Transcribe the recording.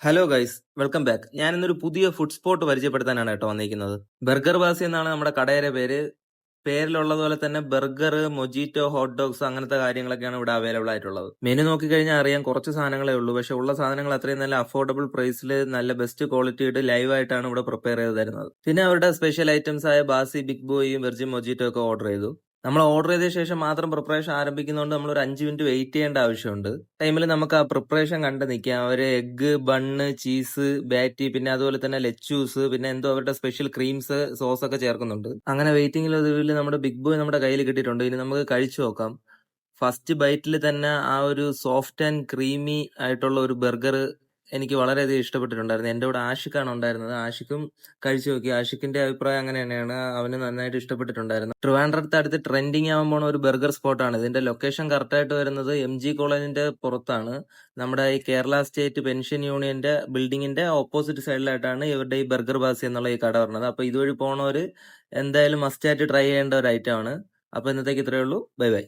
Hello guys, welcome back. ഞാൻ ഇന്നൊരു പുതിയ ഫുഡ് സ്പോട്ട് പരിചയപ്പെടുത്താനാണ് കേട്ടോ വന്നിരിക്കുന്നത്. ബർഗർ ബാസി എന്നാണ് നമ്മുടെ കടയുടെ പേര്. പേരിലുള്ളതുപോലെ തന്നെ ബർഗർ, മൊജീറ്റോ, ഹോട്ട് ഡോഗ്സ് അങ്ങനത്തെ കാര്യങ്ങളൊക്കെയാണ് ഇവിടെ അവൈലബിൾ ആയിട്ടുള്ളത്. മെനു നോക്കിക്കഴിഞ്ഞാൽ അറിയാം, കുറച്ച് സാധനങ്ങളേ ഉള്ളൂ. പക്ഷെ ഉള്ള സാധനങ്ങൾ അത്രയും നല്ല അഫോർഡബിൾ പ്രൈസിൽ നല്ല ബെസ്റ്റ് ക്വാളിറ്റി ഇട്ട് ലൈവ് ആയിട്ടാണ് ഇവിടെ പ്രിപ്പയർ ചെയ്ത് തരുന്നത്. പിന്നെ അവരുടെ സ്പെഷ്യൽ ഐറ്റംസ് ആയ ബാസി, ബിഗ് ബോയും വെർജിൻ മൊജീറ്റോ ഒക്കെ ഓർഡർ ചെയ്തു. നമ്മൾ ഓർഡർ ചെയ്ത ശേഷം മാത്രം പ്രിപ്പറേഷൻ ആരംഭിക്കുന്നതുകൊണ്ട് നമ്മൾ ഒരു 5 മിനിറ്റ് വെയിറ്റ് ചെയ്യേണ്ട ആവശ്യമുണ്ട്. ടൈമിൽ നമുക്ക് ആ പ്രിപ്പറേഷൻ കണ്ട് നിൽക്കാം. അവര് എഗ്ഗ്, ബണ്ണ്, ചീസ്, ബാറ്റി, പിന്നെ അതുപോലെ തന്നെ ലെച്ചൂസ്, പിന്നെ എന്തോ അവരുടെ സ്പെഷ്യൽ ക്രീംസ്, സോസ് ഒക്കെ ചേർക്കുന്നുണ്ട്. അങ്ങനെ വെയിറ്റിംഗിൽ നമ്മുടെ ബിഗ് ബോയ് നമ്മുടെ കയ്യിൽ കിട്ടിയിട്ടുണ്ട്. ഇനി നമുക്ക് കഴിച്ചു നോക്കാം. ഫസ്റ്റ് ബൈറ്റിൽ തന്നെ ആ ഒരു സോഫ്റ്റ് ആൻഡ് ക്രീമി ആയിട്ടുള്ള ഒരു ബർഗർ എനിക്ക് വളരെയധികം ഇഷ്ടപ്പെട്ടിട്ടുണ്ടായിരുന്നു. എന്റെ കൂടെ ആഷിഖാണ് ഉണ്ടായിരുന്നത്. ആഷിഖും കഴിച്ചു നോക്കി. ആഷിഖിന്റെ അഭിപ്രായം അങ്ങനെ തന്നെയാണ്, അവന് നന്നായിട്ട് ഇഷ്ടപ്പെട്ടിട്ടുണ്ടായിരുന്നു. ട്രിവാൻഡ്രത്ത് അടുത്ത് ട്രെൻഡിങ് ആവാൻ പോണ ഒരു ബർഗർ സ്പോട്ടാണ്. ഇതിന്റെ ലൊക്കേഷൻ കറക്റ്റ് ആയിട്ട് വരുന്നത് MG കോളേജിന്റെ പുറത്താണ്. നമ്മുടെ ഈ കേരള സ്റ്റേറ്റ് പെൻഷൻ യൂണിയന്റെ ബിൽഡിങ്ങിന്റെ ഓപ്പോസിറ്റ് സൈഡിലായിട്ടാണ് ഇവരുടെ ഈ ബർഗർ ബാസി എന്നുള്ള ഈ കട വരുന്നത്. അപ്പൊ ഇതുവഴി പോണവര് എന്തായാലും മസ്റ്റ് ആയിട്ട് ട്രൈ ചെയ്യേണ്ട ഒരു ഐറ്റം ആണ്. അപ്പൊ ഇന്നത്തേക്ക് ഇത്രയേ ഉള്ളൂ. Bye bye.